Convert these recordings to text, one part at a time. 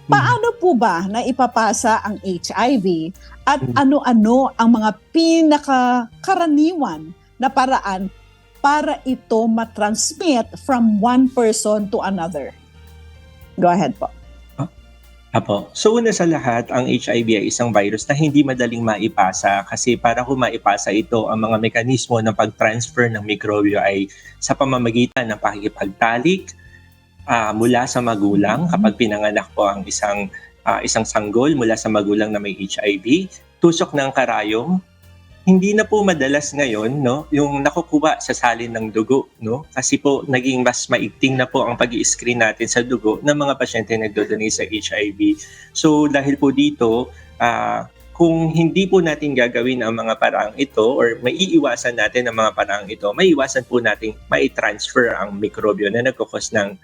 Paano po ba na ipapasa ang HIV at Mm. ano-ano ang mga pinakakaraniwan na paraan para ito matransmit from one person to another? Go ahead po. Apo. So una sa lahat, ang HIV ay isang virus na hindi madaling maipasa kasi para kung maipasa ito, ang mga mekanismo ng pag-transfer ng mikrobyo ay sa pamamagitan ng pakikipagtalik mula sa magulang kapag pinanganak po ang isang sanggol mula sa magulang na may HIV, tusok ng karayom. Hindi na po madalas ngayon, no, yung nakukuha sa salin ng dugo, no? Kasi po naging mas maigting na po ang pag-i-screen natin sa dugo ng mga pasyente na nagdodonate sa HIV. So dahil po dito, kung hindi po natin gagawin ang mga paraang ito or maiiwasan natin ang mga paraang ito, maiiwasan po natin mai-transfer ang mikrobyo na nagkukos ng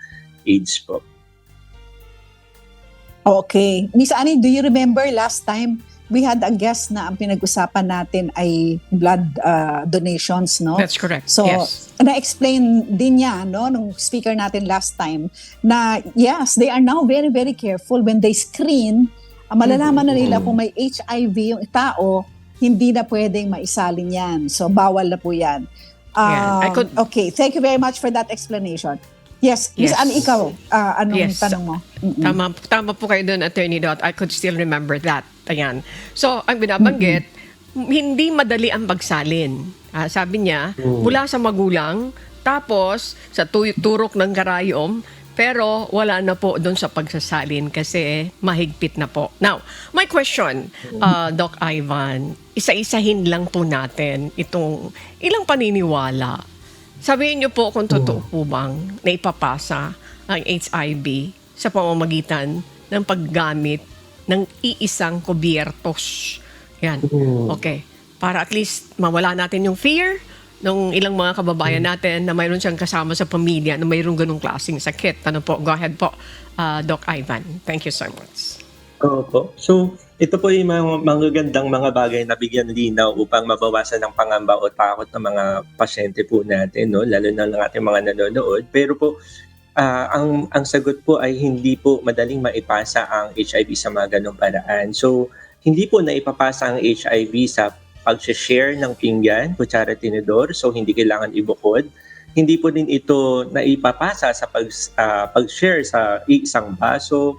AIDS po. Okay. Miss Annie, do you remember last time we had a guest na ang pinag-usapan natin ay blood donations, no? That's correct. So, yes. na-explain din niya, no, nung speaker natin last time, na yes, they are now very, very careful when they screen. Malalaman na nila kung may HIV yung tao, hindi na pwedeng maisalin yan. So, bawal na po yan. Okay, thank you very much for that explanation. Yes, Miss Annie, ikaw, anong tanong mo? Tama po kayo doon, Attorney Dot. I could still remember that. Ayan. So, ang binabanggit, hindi madali ang pagsalin. Sabi niya, mula sa magulang, tapos sa turok ng karayom, pero wala na po doon sa pagsasalin kasi mahigpit na po. Now, my question, Doc Ivan, isa-isahin lang po natin itong ilang paniniwala. Sabihin niyo po kung totoo po bang naipapasa ang HIV sa pamamagitan ng paggamit ng iisang kubyertos. Yan. Okay. Para at least mawala natin yung fear ng ilang mga kababayan natin na mayroon siyang kasama sa pamilya na mayroong ganung klaseng sakit. Ano po? Go ahead po, Doc Ivan. Thank you so much. Opo. So, ito po yung mga magagandang mga bagay na bigyan linaw upang mabawasan ng pangamba o takot ng mga pasyente po natin, no? Lalo na ng ating mga nanonood. Pero po, ang sagot po ay hindi po madaling maipasa ang HIV sa mga ganong paraan. So, hindi po naipapasa ang HIV sa pag-share ng pinggan, kutsara, tinidor. So, hindi kailangan ibukod. Hindi po din ito naipapasa sa pag-share sa isang baso,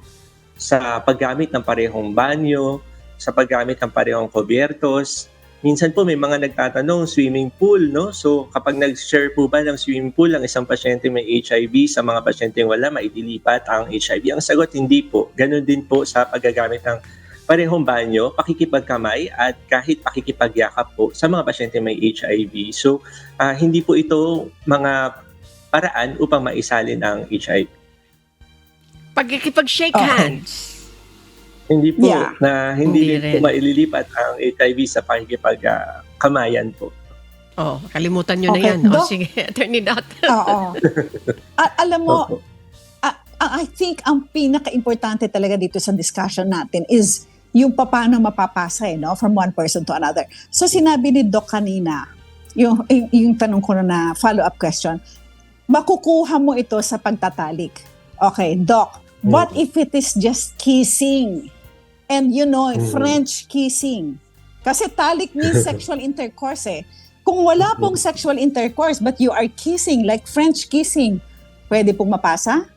sa paggamit ng parehong banyo, sa paggamit ng parehong kubyertos. Minsan po may mga nagtatanong, swimming pool, no? So kapag nag-share po ba ng swimming pool ang isang pasyente may HIV sa mga pasyenteng wala, maidilipat ang HIV? Ang sagot, hindi po. Ganon din po sa paggagamit ng parehong banyo, pakikipagkamay at kahit pakikipagyakap po sa mga pasyente may HIV. So hindi po ito mga paraan upang maisalin ang HIV. Pagkikipag-shake hands. Hindi po, hindi rin po maililipat ang HIV sa pakikipagkamayan po. Kalimutan nyo na yan. Sige, Attorney Dot. Oo. Alam mo, I think ang pinaka-importante talaga dito sa discussion natin is yung paano mapapasa, no? From one person to another. So sinabi ni Doc kanina, yung tanong ko na follow-up question, makukuha mo ito sa pagtatalik. Okay, Doc, what if it is just kissing? And French kissing. Kasi talik means sexual intercourse eh. Kung wala pong sexual intercourse but you are kissing like French kissing, pwede pong mapasa?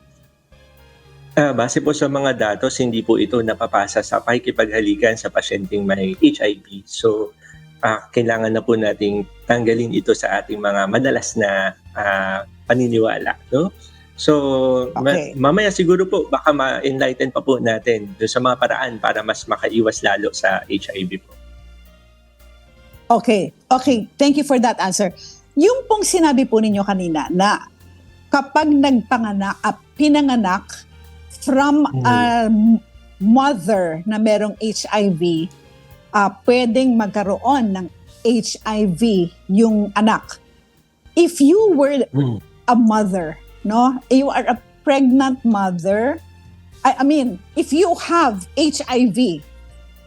Base po sa mga datos, hindi po ito napapasa sa pakikipaghalikan sa pasyenteng may HIV. So, kailangan na po nating tanggalin ito sa ating mga madalas na paniniwala, no? So, mamaya siguro po, baka ma-enlighten pa po natin doon sa mga paraan para mas makaiwas lalo sa HIV po. Okay. Thank you for that answer. Yung pong sinabi po ninyo kanina na kapag pinanganak from a mother na merong HIV, pwedeng magkaroon ng HIV yung anak. If you were a mother, no, you are a pregnant mother. I mean, if you have HIV,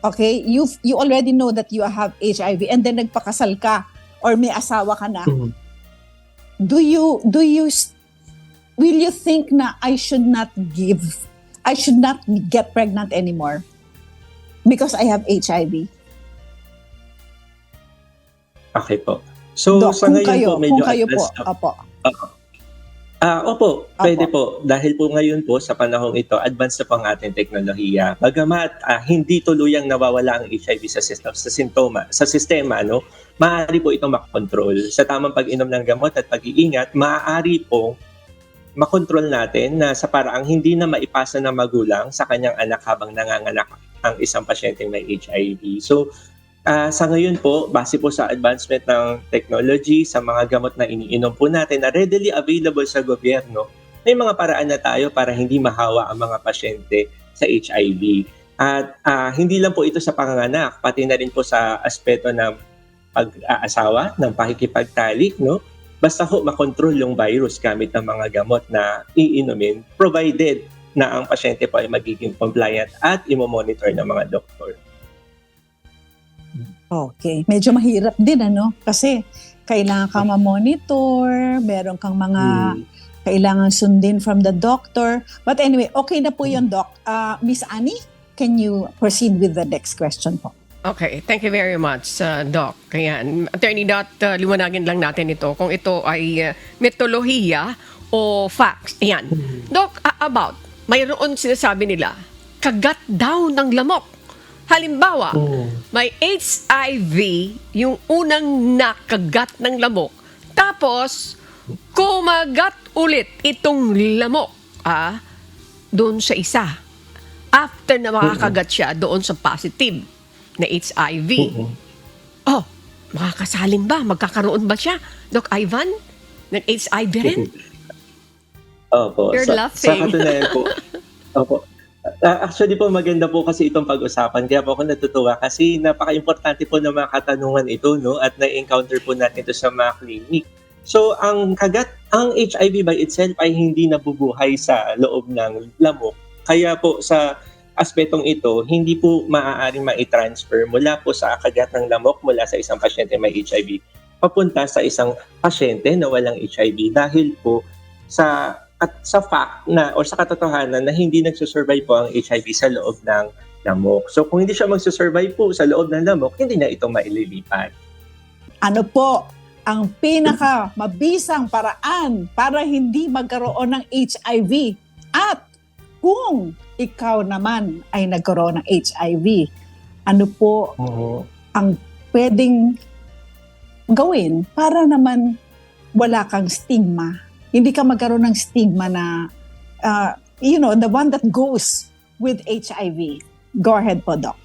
okay, you already know that you have HIV, and then nagpakasal ka or may asawa ka na. Will you think na I should not give I should not get pregnant anymore because I have HIV? Okay po. So, Doc, sa ngayon po, medyo kung kayo po, advanced na. opo. Opo, pwede po. Dahil po ngayon po, sa panahong ito, advanced na po ang ating teknolohiya. Bagamat hindi tuluyang nawawala ang HIV sa sistema, no? Maaari po itong makontrol. Sa tamang pag-inom ng gamot at pag-iingat, maaari po makontrol natin na sa paraang hindi na maipasa ng magulang sa kanyang anak habang nanganganak ang isang pasyenteng may HIV. So, sa ngayon po, base po sa advancement ng technology, sa mga gamot na iniinom po natin na readily available sa gobyerno, may mga paraan na tayo para hindi mahawa ang mga pasyente sa HIV. At hindi lang po ito sa panganganak, pati na rin po sa aspeto ng pag-aasawa, ng pakikipagtalik, no? Basta ho makontrol yung virus gamit ng mga gamot na iinumin, provided na ang pasyente po ay magiging compliant at imomonitor ng mga doktor. Okay. Medyo mahirap din, ano? Kasi kailangan ka ma-monitor, meron kang mga kailangan sundin from the doctor. But anyway, okay na po yun, Doc. Miss Annie, can you proceed with the next question po? Okay, thank you very much, Doc. Ayan, Attorney Dot, liwanagin lang natin ito kung ito ay metodolohiya o facts. Ayan. Doc, about, mayroon sinasabi nila, kagat daw ng lamok. Halimbawa, may HIV, yung unang nakagat ng lamok, tapos kumagat ulit itong lamok doon sa isa. After na makakagat siya doon sa positive na HIV. Oh, makakasalin ba? Magkakaroon ba siya, Doc Ivan, ng HIV rin? Opo. You're Sa laughing. katunayan po. Opo. Actually po, maganda po kasi itong pag-usapan. Kaya po ako natutuwa kasi napaka-importante po ng mga katanungan ito, no? At na-encounter po natin ito sa mga clinic. So, ang HIV by itself ay hindi nabubuhay sa loob ng lamok. Kaya po sa aspetong ito, hindi po maaaring mai-transfer mula po sa kagat ng lamok mula sa isang pasyente may HIV papunta sa isang pasyente na walang HIV dahil po sa fact na o sa katotohanan na hindi nagsusurvive po ang HIV sa loob ng lamok. So kung hindi siya magsusurvive po sa loob ng lamok, hindi na ito maililipat. Ano po ang pinaka mabisang paraan para hindi magkaroon ng HIV? At kung ikaw naman ay nagkaroon ng HIV, ano po ang pwedeng gawin para naman wala kang stigma? Hindi ka magkaroon ng stigma na, the one that goes with HIV. Go ahead po, Doc.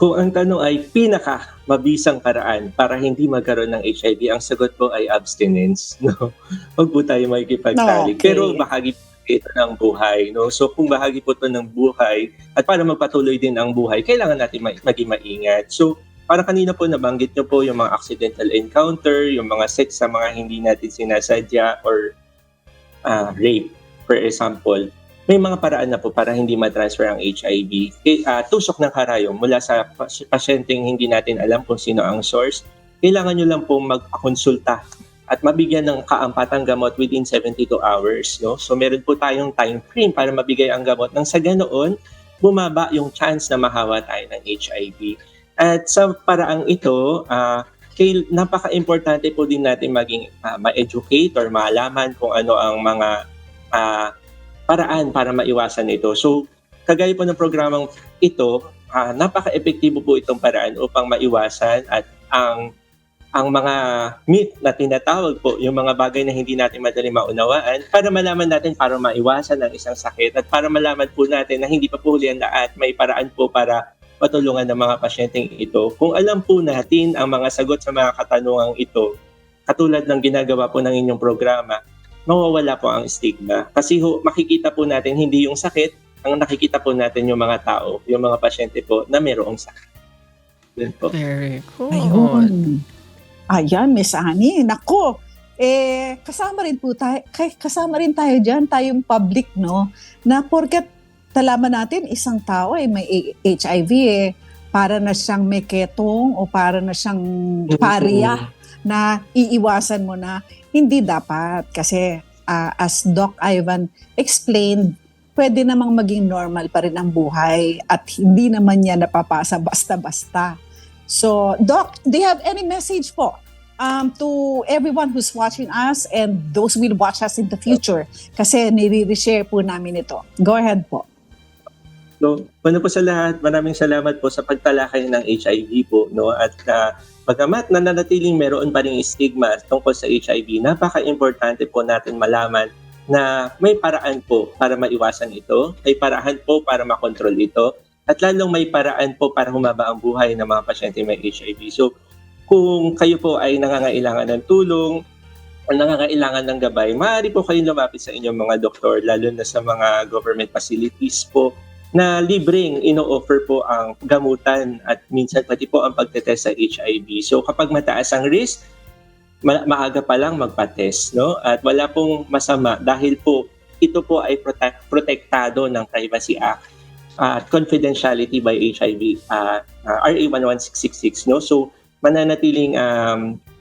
Kung ang tanong ay pinaka-mabisang paraan para hindi magkaroon ng HIV, ang sagot po ay abstinence. No? Huwag po tayo makikipagtalik. Okay. Pero bahagi po ito ng buhay. No? So kung bahagi po ito ng buhay, at para magpatuloy din ang buhay, kailangan natin maging maingat. So para kanina po nabanggit nyo po yung mga accidental encounter, yung mga sex sa mga hindi natin sinasadya or rape, for example. May mga paraan na po para hindi ma-transfer ang HIV. Tusok ng karayom mula sa pasyenteng hindi natin alam kung sino ang source. Kailangan nyo lang po mag-konsulta at mabigyan ng kaampatang gamot within 72 hours. No? So meron po tayong time frame para mabigay ang gamot nang sa ganoon, bumaba yung chance na mahawa tayo ng HIV. At sa paraang ito, napaka-importante po din natin maging ma-educate or malaman kung ano ang mga paraan para maiwasan ito. So, kagaya po ng programang ito, napaka-epektibo po itong paraan upang maiwasan at ang mga myth na tinatawag po, yung mga bagay na hindi natin madali maunawaan, para malaman natin para maiwasan ang isang sakit at para malaman po natin na hindi pa po huli ang lahat, may paraan po para patulungan ng mga pasyenteng ito. Kung alam po natin ang mga sagot sa mga katanungang ito, katulad ng ginagawa po ng inyong programa, mawawala po ang stigma. Kasi makikita po natin hindi yung sakit, ang nakikita po natin yung mga tao, yung mga pasyente po na mayroong sakit. Yan po. Very cool. Ayun. Ayan, Miss Annie. Nako, kasama rin tayo dyan, tayong public, no? Na porket talaman natin, isang tao ay may HIV, para na siyang may ketong o para na siyang paria na iiwasan mo na. Hindi dapat kasi as Doc Ivan explained, pwede namang maging normal pa rin ang buhay at hindi naman niya napapasa basta-basta. So, Doc, do you have any message po to everyone who's watching us and those who will watch us in the future? Kasi nire-share po namin ito. Go ahead po. So, una po sa lahat, maraming salamat po sa pagtalakay ng HIV po, no? At bagamat nananatiling meron pa ring stigma tungkol sa HIV, napaka-importante po natin malaman na may paraan po para maiwasan ito, may paraan po para makontrol ito, at lalong may paraan po para humaba ang buhay ng mga pasyente may HIV. So, kung kayo po ay nangangailangan ng tulong o nangangailangan ng gabay, maaari po kayong lumapit sa inyong mga doktor, lalo na sa mga government facilities po, na libreng ino-offer po ang gamutan at minsan pati po ang pagtetest sa HIV. So, kapag mataas ang risk, maaga pa lang magpa-test, no? At wala pong masama dahil po ito po ay protektado ng Privacy Act at Confidentiality by HIV RA 11666, no? So mananatiling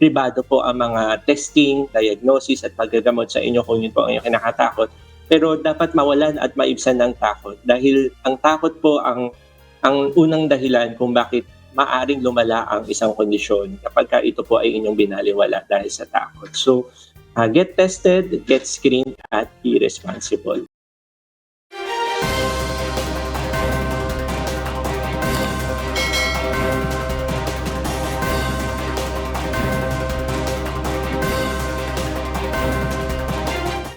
pribado po ang mga testing, diagnosis at paggagamot sa inyo kung yun po ang inyong kinakatakot. Pero dapat mawalan at maibsan ng takot dahil ang takot po ang unang dahilan kung bakit maaring lumala ang isang kondisyon kapag ito po ay inyong binaliwala dahil sa takot. So, get tested, get screened, at be responsible.